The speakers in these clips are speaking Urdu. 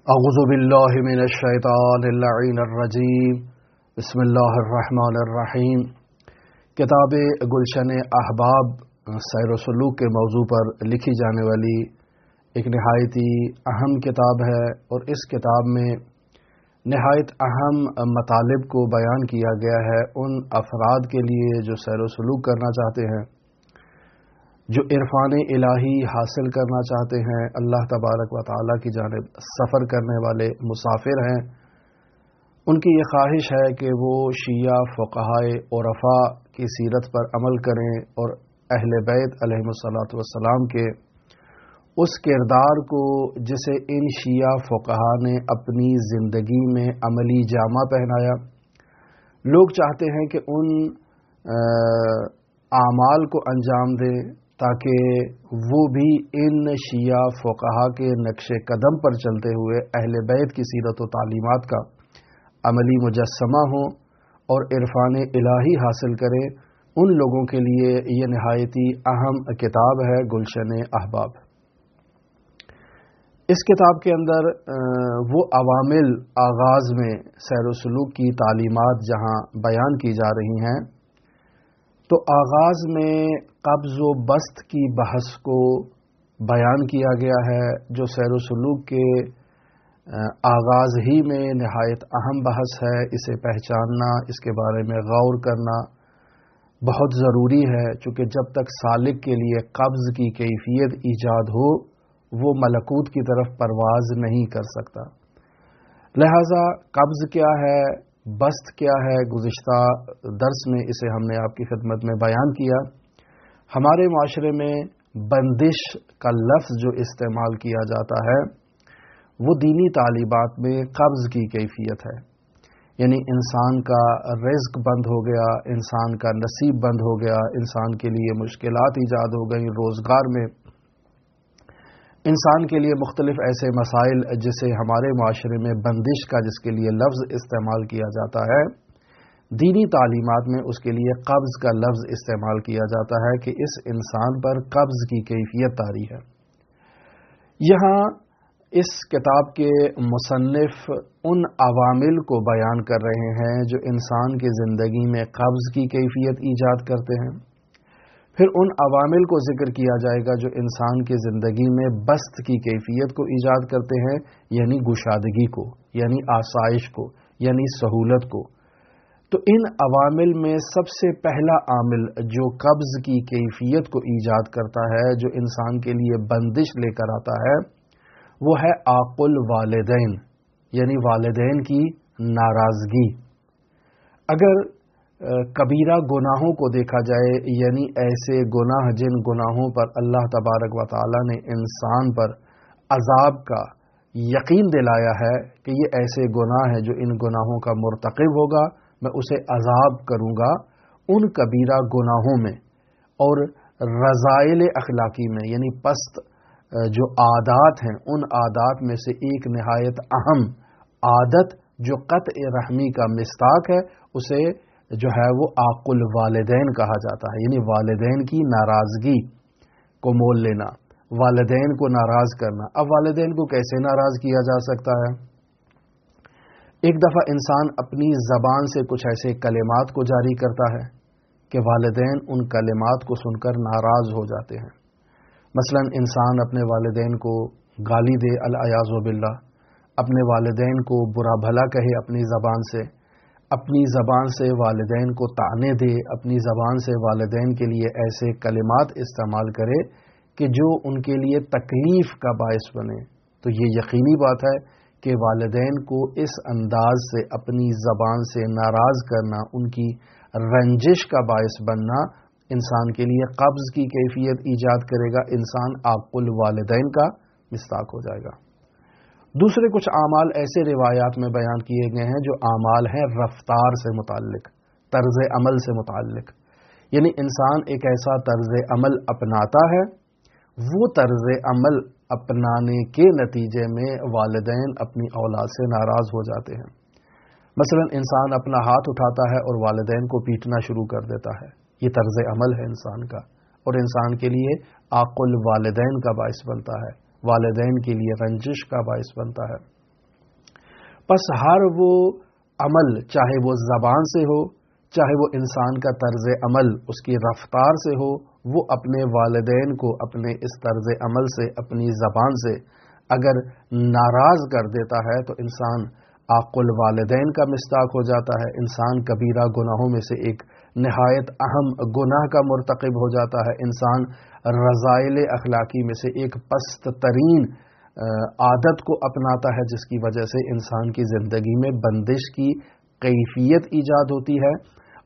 اعوذ باللہ من الشیطان اللعین الرجیم بسم اللہ الرحمن الرحیم۔ کتاب گلشن احباب سیر و سلوک کے موضوع پر لکھی جانے والی ایک نہایت ہی اہم کتاب ہے، اور اس کتاب میں نہایت اہم مطالب کو بیان کیا گیا ہے ان افراد کے لیے جو سیر و سلوک کرنا چاہتے ہیں، جو عرفان الہی حاصل کرنا چاہتے ہیں، اللہ تبارک و تعالیٰ کی جانب سفر کرنے والے مسافر ہیں۔ ان کی یہ خواہش ہے کہ وہ شیعہ فقہائے عرفاء کی سیرت پر عمل کریں اور اہل بیت علیہم الصلاۃ والسلام کے اس کردار کو جسے ان شیعہ فقہا نے اپنی زندگی میں عملی جامہ پہنایا، لوگ چاہتے ہیں کہ ان اعمال کو انجام دیں تاکہ وہ بھی ان شیعہ فقہا کے نقش قدم پر چلتے ہوئے اہل بیت کی سیرت و تعلیمات کا عملی مجسمہ ہوں اور عرفان الہی حاصل کریں۔ ان لوگوں کے لیے یہ نہایت ہی اہم کتاب ہے گلشن احباب۔ اس کتاب کے اندر وہ عوامل آغاز میں سیر و سلوک کی تعلیمات جہاں بیان کی جا رہی ہیں، تو آغاز میں قبض و بسط کی بحث کو بیان کیا گیا ہے، جو سیر و سلوک کے آغاز ہی میں نہایت اہم بحث ہے۔ اسے پہچاننا، اس کے بارے میں غور کرنا بہت ضروری ہے، چونکہ جب تک سالک کے لیے قبض کی کیفیت ایجاد ہو وہ ملکوت کی طرف پرواز نہیں کر سکتا۔ لہذا قبض کیا ہے، بسط کیا ہے، گزشتہ درس میں اسے ہم نے آپ کی خدمت میں بیان کیا۔ ہمارے معاشرے میں بندش کا لفظ جو استعمال کیا جاتا ہے وہ دینی تعلیمات میں قبض کی کیفیت ہے، یعنی انسان کا رزق بند ہو گیا، انسان کا نصیب بند ہو گیا، انسان کے لیے مشکلات ایجاد ہو گئیں روزگار میں، انسان کے لیے مختلف ایسے مسائل جسے ہمارے معاشرے میں بندش کا جس کے لیے لفظ استعمال کیا جاتا ہے، دینی تعلیمات میں اس کے لیے قبض کا لفظ استعمال کیا جاتا ہے کہ اس انسان پر قبض کی کیفیت طاری ہے۔ یہاں اس کتاب کے مصنف ان عوامل کو بیان کر رہے ہیں جو انسان کی زندگی میں قبض کی کیفیت ایجاد کرتے ہیں، پھر ان عوامل کو ذکر کیا جائے گا جو انسان کی زندگی میں بسط کی کیفیت کو ایجاد کرتے ہیں، یعنی گشادگی کو، یعنی آسائش کو، یعنی سہولت کو۔ تو ان عوامل میں سب سے پہلا عامل جو قبض کی کیفیت کو ایجاد کرتا ہے، جو انسان کے لیے بندش لے کر آتا ہے، وہ ہے عاق الوالدین، یعنی والدین کی ناراضگی۔ اگر کبیرہ گناہوں کو دیکھا جائے، یعنی ایسے گناہ جن گناہوں پر اللہ تبارک و تعالی نے انسان پر عذاب کا یقین دلایا ہے کہ یہ ایسے گناہ ہیں جو ان گناہوں کا مرتکب ہوگا میں اسے عذاب کروں گا، ان کبیرہ گناہوں میں اور رذائل اخلاقی میں، یعنی پست جو عادات ہیں، ان عادات میں سے ایک نہایت اہم عادت جو قطع رحمی کا مصداق ہے، اسے جو ہے وہ عاق الوالدین کہا جاتا ہے، یعنی والدین کی ناراضگی کو مول لینا، والدین کو ناراض کرنا۔ اب والدین کو کیسے ناراض کیا جا سکتا ہے؟ ایک دفعہ انسان اپنی زبان سے کچھ ایسے کلمات کو جاری کرتا ہے کہ والدین ان کلمات کو سن کر ناراض ہو جاتے ہیں۔ مثلا انسان اپنے والدین کو گالی دے، العیاذ باللہ، اپنے والدین کو برا بھلا کہے اپنی زبان سے، اپنی زبان سے والدین کو طعنے دے، اپنی زبان سے والدین کے لیے ایسے کلمات استعمال کرے کہ جو ان کے لیے تکلیف کا باعث بنے، تو یہ یقینی بات ہے کہ والدین کو اس انداز سے اپنی زبان سے ناراض کرنا، ان کی رنجش کا باعث بننا انسان کے لیے قبض کی کیفیت ایجاد کرے گا، انسان عاق الوالدین کا مصداق ہو جائے گا۔ دوسرے کچھ اعمال ایسے روایات میں بیان کیے گئے ہیں جو اعمال ہیں رفتار سے متعلق، طرز عمل سے متعلق، یعنی انسان ایک ایسا طرز عمل اپناتا ہے، وہ طرز عمل اپنانے کے نتیجے میں والدین اپنی اولاد سے ناراض ہو جاتے ہیں۔ مثلا انسان اپنا ہاتھ اٹھاتا ہے اور والدین کو پیٹنا شروع کر دیتا ہے، یہ طرز عمل ہے انسان کا، اور انسان کے لیے عاق الوالدین کا باعث بنتا ہے، والدین کے لیے رنجش کا باعث بنتا ہے۔ پس ہر وہ عمل، چاہے وہ زبان سے ہو، چاہے وہ انسان کا طرز عمل اس کی رفتار سے ہو، وہ اپنے والدین کو اپنے اس طرز عمل سے، اپنی زبان سے اگر ناراض کر دیتا ہے تو انسان عاق الوالدین کا مستاق ہو جاتا ہے، انسان کبیرہ گناہوں میں سے ایک نہایت اہم گناہ کا مرتکب ہو جاتا ہے، انسان رذائل اخلاقی میں سے ایک پست ترین عادت کو اپناتا ہے، جس کی وجہ سے انسان کی زندگی میں بندش کی کیفیت ایجاد ہوتی ہے۔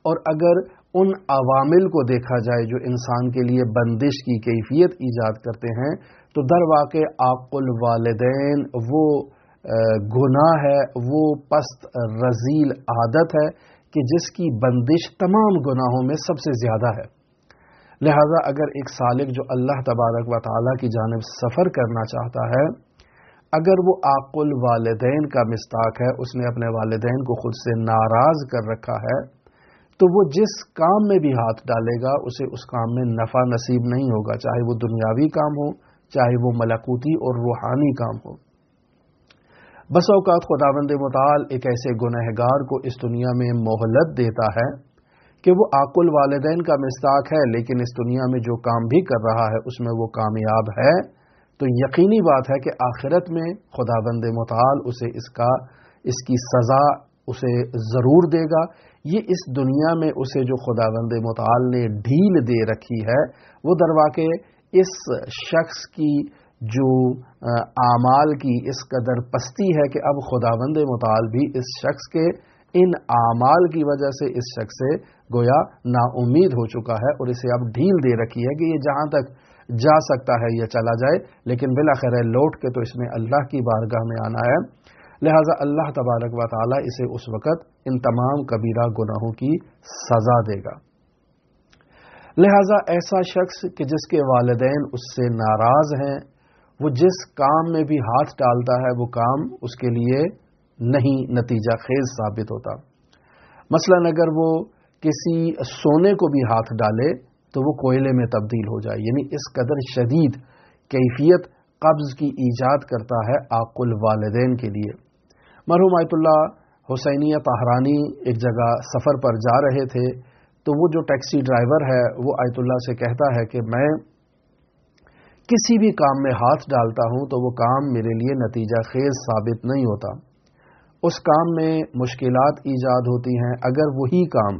اور اگر ان عوامل کو دیکھا جائے جو انسان کے لیے بندش کی کیفیت ایجاد کرتے ہیں تو در واقع عاق الوالدین وہ گناہ ہے، وہ پست رذیل عادت ہے کہ جس کی بندش تمام گناہوں میں سب سے زیادہ ہے۔ لہذا اگر ایک سالک جو اللہ تبارک و تعالیٰ کی جانب سفر کرنا چاہتا ہے، اگر وہ عاق الوالدین کا مستاق ہے، اس نے اپنے والدین کو خود سے ناراض کر رکھا ہے، تو وہ جس کام میں بھی ہاتھ ڈالے گا اسے اس کام میں نفع نصیب نہیں ہوگا، چاہے وہ دنیاوی کام ہو، چاہے وہ ملکوتی اور روحانی کام ہو۔ بس اوقات خداوند متعال ایک ایسے گنہگار کو اس دنیا میں مہلت دیتا ہے کہ وہ عاق الوالدین کا مستاق ہے، لیکن اس دنیا میں جو کام بھی کر رہا ہے اس میں وہ کامیاب ہے، تو یقینی بات ہے کہ آخرت میں خداوند متعال اسے اس کی سزا اسے ضرور دے گا۔ یہ اس دنیا میں اسے جو خداوند متعال نے ڈھیل دے رکھی ہے وہ در واقع اس شخص کی جو اعمال کی اس قدر پستی ہے کہ اب خداوند متعال بھی اس شخص کے ان اعمال کی وجہ سے اس شخص سے گویا نا امید ہو چکا ہے، اور اسے اب ڈھیل دے رکھی ہے کہ یہ جہاں تک جا سکتا ہے یہ چلا جائے، لیکن بالآخر لوٹ کے تو اس نے اللہ کی بارگاہ میں آنا ہے۔ لہذا اللہ تبارک و تعالی اسے اس وقت ان تمام کبیرہ گناہوں کی سزا دے گا۔ لہذا ایسا شخص کہ جس کے والدین اس سے ناراض ہیں، وہ جس کام میں بھی ہاتھ ڈالتا ہے وہ کام اس کے لیے نہیں نتیجہ خیز ثابت ہوتا۔ مثلا اگر وہ کسی سونے کو بھی ہاتھ ڈالے تو وہ کوئلے میں تبدیل ہو جائے، یعنی اس قدر شدید کیفیت قبض کی ایجاد کرتا ہے عاق الوالدین کے لیے۔ مرحوم آیت اللہ حسینیہ طاہرانی ایک جگہ سفر پر جا رہے تھے تو وہ جو ٹیکسی ڈرائیور ہے وہ آیت اللہ سے کہتا ہے کہ میں کسی بھی کام میں ہاتھ ڈالتا ہوں تو وہ کام میرے لیے نتیجہ خیز ثابت نہیں ہوتا، اس کام میں مشکلات ایجاد ہوتی ہیں۔ اگر وہی کام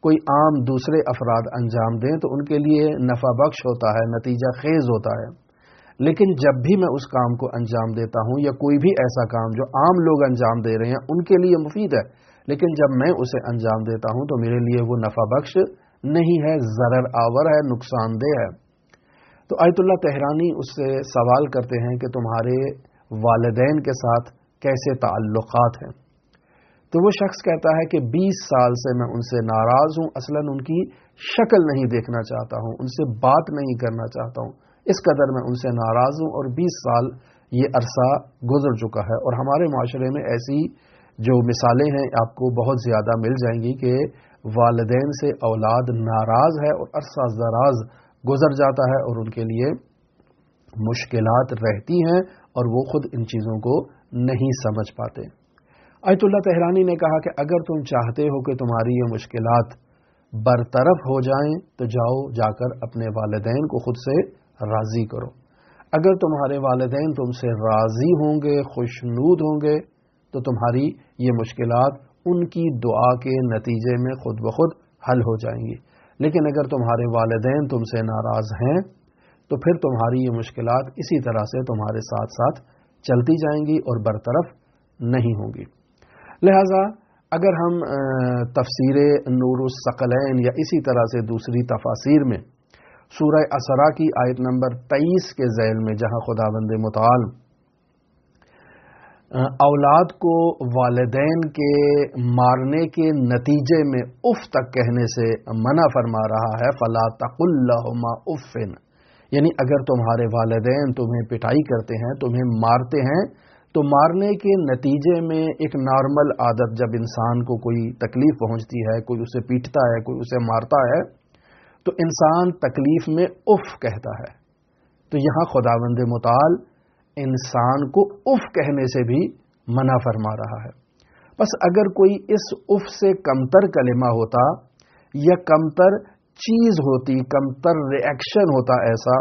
کوئی عام دوسرے افراد انجام دیں تو ان کے لیے نفع بخش ہوتا ہے، نتیجہ خیز ہوتا ہے، لیکن جب بھی میں اس کام کو انجام دیتا ہوں یا کوئی بھی ایسا کام جو عام لوگ انجام دے رہے ہیں ان کے لیے مفید ہے، لیکن جب میں اسے انجام دیتا ہوں تو میرے لیے وہ نفع بخش نہیں ہے، ضرر آور ہے، نقصان دہ ہے۔ تو آیت اللہ طاہرانی اس سے سوال کرتے ہیں کہ تمہارے والدین کے ساتھ کیسے تعلقات ہیں؟ تو وہ شخص کہتا ہے کہ 20 سال سے میں ان سے ناراض ہوں، اصلاً ان کی شکل نہیں دیکھنا چاہتا ہوں، ان سے بات نہیں کرنا چاہتا ہوں، اس قدر میں ان سے ناراض ہوں، اور 20 سال یہ عرصہ گزر چکا ہے۔ اور ہمارے معاشرے میں ایسی جو مثالیں ہیں آپ کو بہت زیادہ مل جائیں گی کہ والدین سے اولاد ناراض ہے اور عرصہ دراز گزر جاتا ہے اور ان کے لیے مشکلات رہتی ہیں اور وہ خود ان چیزوں کو نہیں سمجھ پاتے۔ آیت اللہ طاہرانی نے کہا کہ اگر تم چاہتے ہو کہ تمہاری یہ مشکلات برطرف ہو جائیں تو جاؤ جا کر اپنے والدین کو خود سے راضی کرو۔ اگر تمہارے والدین تم سے راضی ہوں گے، خوشنود ہوں گے، تو تمہاری یہ مشکلات ان کی دعا کے نتیجے میں خود بخود حل ہو جائیں گی۔ لیکن اگر تمہارے والدین تم سے ناراض ہیں تو پھر تمہاری یہ مشکلات اسی طرح سے تمہارے ساتھ ساتھ چلتی جائیں گی اور برطرف نہیں ہوں گی۔ لہذا اگر ہم تفسیر نور الثقلین یا اسی طرح سے دوسری تفاسیر میں سورہ اسراء کی آیت نمبر 23 کے ذیل میں جہاں خداوند متعال اولاد کو والدین کے مارنے کے نتیجے میں اف تک کہنے سے منع فرما رہا ہے، فلا تقل لہما اف، یعنی اگر تمہارے والدین تمہیں پٹائی کرتے ہیں، تمہیں مارتے ہیں، تو مارنے کے نتیجے میں ایک نارمل عادت جب انسان کو کوئی تکلیف پہنچتی ہے، کوئی اسے پیٹتا ہے، کوئی اسے مارتا ہے، تو انسان تکلیف میں اف کہتا ہے۔ تو یہاں خداوند متعال انسان کو اف کہنے سے بھی منع فرما رہا ہے۔ بس اگر کوئی اس اف سے کمتر کلمہ ہوتا یا کمتر چیز ہوتی، کمتر ریئیکشن ہوتا ایسا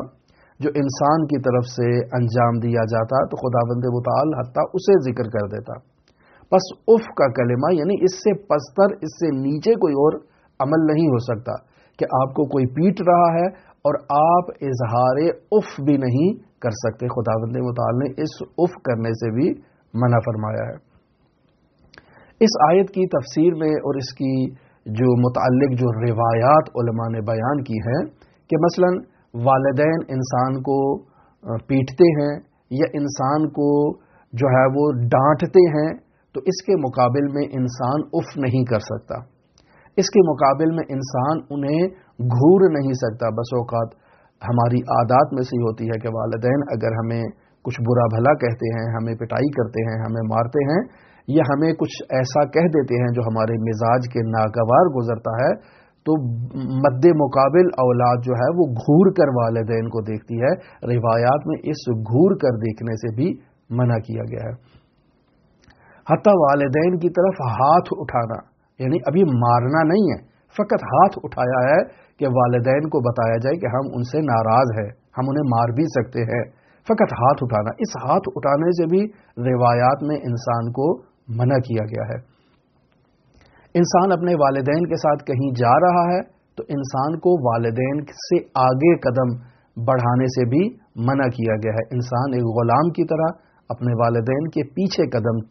جو انسان کی طرف سے انجام دیا جاتا تو خداوند متعال حتیٰ اسے ذکر کر دیتا۔ بس اف کا کلمہ یعنی اس سے پستر، اس سے نیچے کوئی اور عمل نہیں ہو سکتا کہ آپ کو کوئی پیٹ رہا ہے اور آپ اظہار اف بھی نہیں کر سکتے۔ خداوند متعال نے اس اف کرنے سے بھی منع فرمایا ہے۔ اس آیت کی تفسیر میں اور اس کی جو متعلق جو روایات علماء نے بیان کی ہیں کہ مثلا والدین انسان کو پیٹتے ہیں یا انسان کو جو ہے وہ ڈانٹتے ہیں تو اس کے مقابل میں انسان اف نہیں کر سکتا، اس کے مقابل میں انسان انہیں گھور نہیں سکتا۔ بس اوقات ہماری عادات میں سے ہوتی ہے کہ والدین اگر ہمیں کچھ برا بھلا کہتے ہیں، ہمیں پٹائی کرتے ہیں، ہمیں مارتے ہیں یا ہمیں کچھ ایسا کہہ دیتے ہیں جو ہمارے مزاج کے ناگوار گزرتا ہے تو مد مقابل اولاد جو ہے وہ گھور کر والدین کو دیکھتی ہے۔ روایات میں اس گھور کر دیکھنے سے بھی منع کیا گیا ہے۔ حتیٰ والدین کی طرف ہاتھ اٹھانا، یعنی ابھی مارنا نہیں ہے، فقط ہاتھ اٹھایا ہے کہ والدین کو بتایا جائے کہ ہم ان سے ناراض ہیں، ہم انہیں مار بھی سکتے ہیں، فقط ہاتھ اٹھانا۔ اس ہاتھ اٹھانے سے بھی روایات میں انسان کو منع کیا گیا ہے۔ انسان اپنے والدین کے ساتھ کہیں جا رہا ہے تو انسان کو والدین سے آگے قدم بڑھانے سے بھی منع کیا گیا ہے۔ انسان ایک غلام کی طرح اپنے والدین کے پیچھے قدم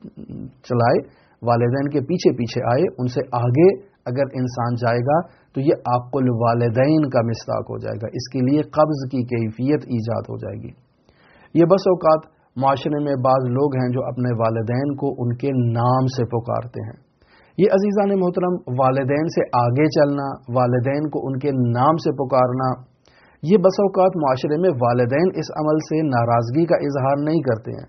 چلائے، والدین کے پیچھے پیچھے آئے، ان سے آگے اگر انسان جائے گا تو یہ عاق الوالدین کا مصداق ہو جائے گا، اس کے لیے قبض کی کیفیت ایجاد ہو جائے گی۔ یہ بس اوقات معاشرے میں بعض لوگ ہیں جو اپنے والدین کو ان کے نام سے پکارتے ہیں۔ یہ عزیزان محترم، والدین سے آگے چلنا، والدین کو ان کے نام سے پکارنا، یہ بس اوقات معاشرے میں والدین اس عمل سے ناراضگی کا اظہار نہیں کرتے ہیں،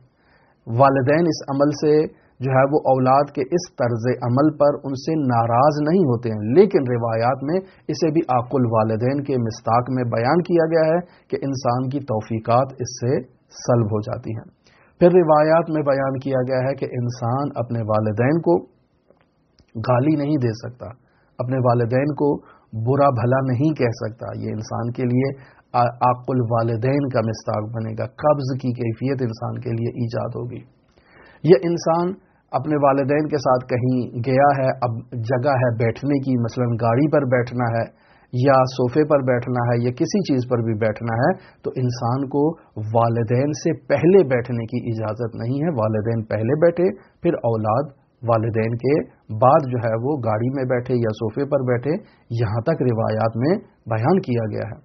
والدین اس عمل سے جو ہے وہ اولاد کے اس طرز عمل پر ان سے ناراض نہیں ہوتے ہیں، لیکن روایات میں اسے بھی عاق الوالدین کے مصداق میں بیان کیا گیا ہے کہ انسان کی توفیقات اس سے سلب ہو جاتی ہیں۔ پھر روایات میں بیان کیا گیا ہے کہ انسان اپنے والدین کو گالی نہیں دے سکتا، اپنے والدین کو برا بھلا نہیں کہہ سکتا، یہ انسان کے لیے عاق الوالدین کا مصداق بنے گا، قبض کی کیفیت انسان کے لیے ایجاد ہوگی۔ یہ انسان اپنے والدین کے ساتھ کہیں گیا ہے، اب جگہ ہے بیٹھنے کی، مثلا گاڑی پر بیٹھنا ہے یا صوفے پر بیٹھنا ہے یا کسی چیز پر بھی بیٹھنا ہے تو انسان کو والدین سے پہلے بیٹھنے کی اجازت نہیں ہے، والدین پہلے بیٹھے پھر اولاد والدین کے بعد جو ہے وہ گاڑی میں بیٹھے یا صوفے پر بیٹھے، یہاں تک روایات میں بیان کیا گیا ہے۔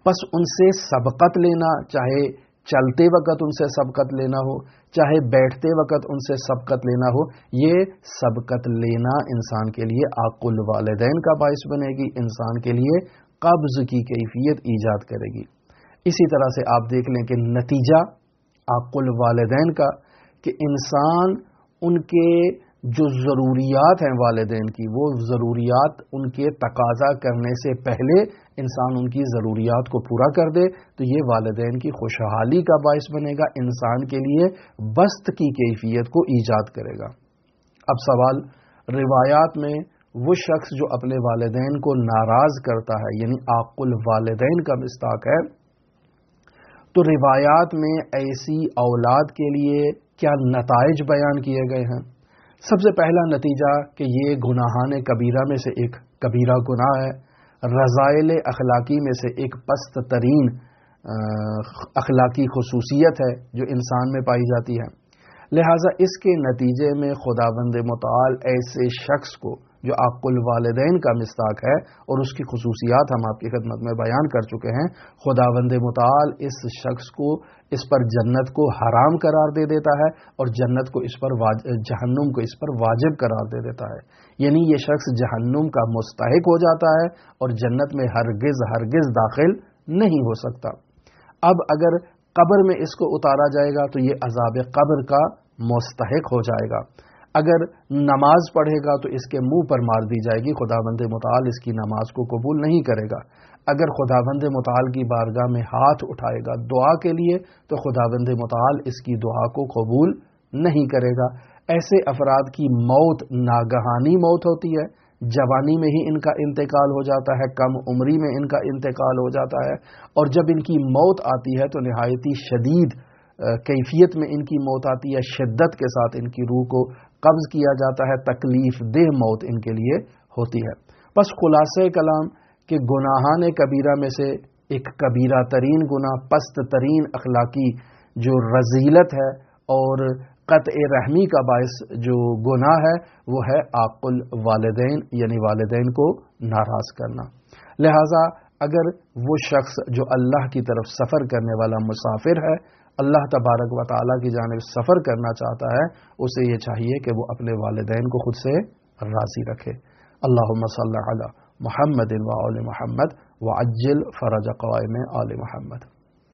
پس ان سے سبقت لینا، چاہے چلتے وقت ان سے سبقت لینا ہو، چاہے بیٹھتے وقت ان سے سبقت لینا ہو، یہ سبقت لینا انسان کے لیے عاق الوالدین کا باعث بنے گی، انسان کے لیے قبض کی کیفیت ایجاد کرے گی۔ اسی طرح سے آپ دیکھ لیں کہ نتیجہ عاق الوالدین کا کہ انسان ان کے جو ضروریات ہیں والدین کی، وہ ضروریات ان کے تقاضا کرنے سے پہلے انسان ان کی ضروریات کو پورا کر دے تو یہ والدین کی خوشحالی کا باعث بنے گا، انسان کے لیے بسط کی کیفیت کو ایجاد کرے گا۔ اب سوال، روایات میں وہ شخص جو اپنے والدین کو ناراض کرتا ہے یعنی عاق الوالدین کا مصداق ہے، تو روایات میں ایسی اولاد کے لیے کیا نتائج بیان کیے گئے ہیں؟ سب سے پہلا نتیجہ کہ یہ گناہان کبیرہ میں سے ایک کبیرہ گناہ ہے، رذائل اخلاقی میں سے ایک پست ترین اخلاقی خصوصیت ہے جو انسان میں پائی جاتی ہے۔ لہٰذا اس کے نتیجے میں خداوند متعال ایسے شخص کو جو عاق الوالدین کا مصداق ہے اور اس کی خصوصیات ہم آپ کی خدمت میں بیان کر چکے ہیں، خداوند متعال اس شخص کو اس پر جنت کو حرام قرار دے دیتا ہے اور جنت کو اس پر جہنم کو اس پر واجب قرار دے دیتا ہے، یعنی یہ شخص جہنم کا مستحق ہو جاتا ہے اور جنت میں ہرگز داخل نہیں ہو سکتا۔ اب اگر قبر میں اس کو اتارا جائے گا تو یہ عذاب قبر کا مستحق ہو جائے گا، اگر نماز پڑھے گا تو اس کے منہ پر مار دی جائے گی، خداوند متعال اس کی نماز کو قبول نہیں کرے گا۔ اگر خداوند متعال کی بارگاہ میں ہاتھ اٹھائے گا دعا کے لیے تو خداوند متعال اس کی دعا کو قبول نہیں کرے گا۔ ایسے افراد کی موت ناگہانی موت ہوتی ہے، جوانی میں ہی ان کا انتقال ہو جاتا ہے، کم عمری میں ان کا انتقال ہو جاتا ہے، اور جب ان کی موت آتی ہے تو نہایتی شدید کیفیت میں ان کی موت آتی ہے، شدت کے ساتھ ان کی روح کو قبض کیا جاتا ہے، تکلیف دہ موت ان کے لیے ہوتی ہے۔ بس خلاصہ کلام کہ گناہان کبیرہ میں سے ایک کبیرہ ترین گناہ، پست ترین اخلاقی جو رذیلت ہے اور قطع رحمی کا باعث جو گناہ ہے وہ ہے عاق الوالدین، یعنی والدین کو ناراض کرنا۔ لہٰذا اگر وہ شخص جو اللہ کی طرف سفر کرنے والا مسافر ہے، اللہ تبارک و تعالیٰ کی جانب سفر کرنا چاہتا ہے، اسے یہ چاہیے کہ وہ اپنے والدین کو خود سے راضی رکھے۔ اللہم صلی علی محمد و آل محمد وعجل فرج قوائم آل محمد۔